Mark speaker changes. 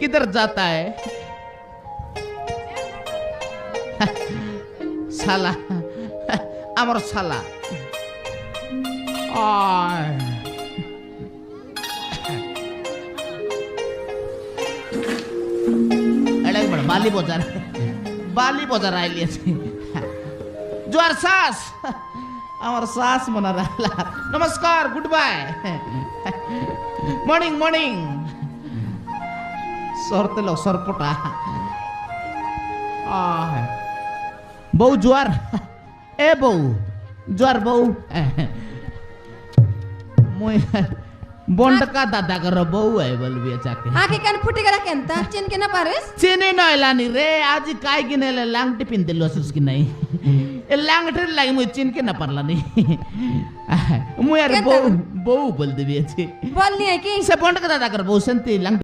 Speaker 1: किधर जाता है साला আমার শালা বালি বজার আইলিয়েছে জোয়ার শ্বাস আমার শ্বাস মনে রাখলা নমস্কার গুড বাই মর্নিং মর্নিং সরতে লো সরপটা বউ জোয়ার এ বউ জোয়ার বউ মই বন্ড का दादा करो बहू है बोलबी जाके
Speaker 2: आके कान फुटे करा केंता चिन के ना पारेस
Speaker 1: चिने नय लानी रे आज काय गिनेले लांगटी पिन दिलो सुस्की नाही ए लांगटी लागी मु चिन के ना परला नी मु यार बहू बोल देबी अछि
Speaker 2: बोलनी है कि
Speaker 1: से बंड का दादा कर बहू संती लांगटी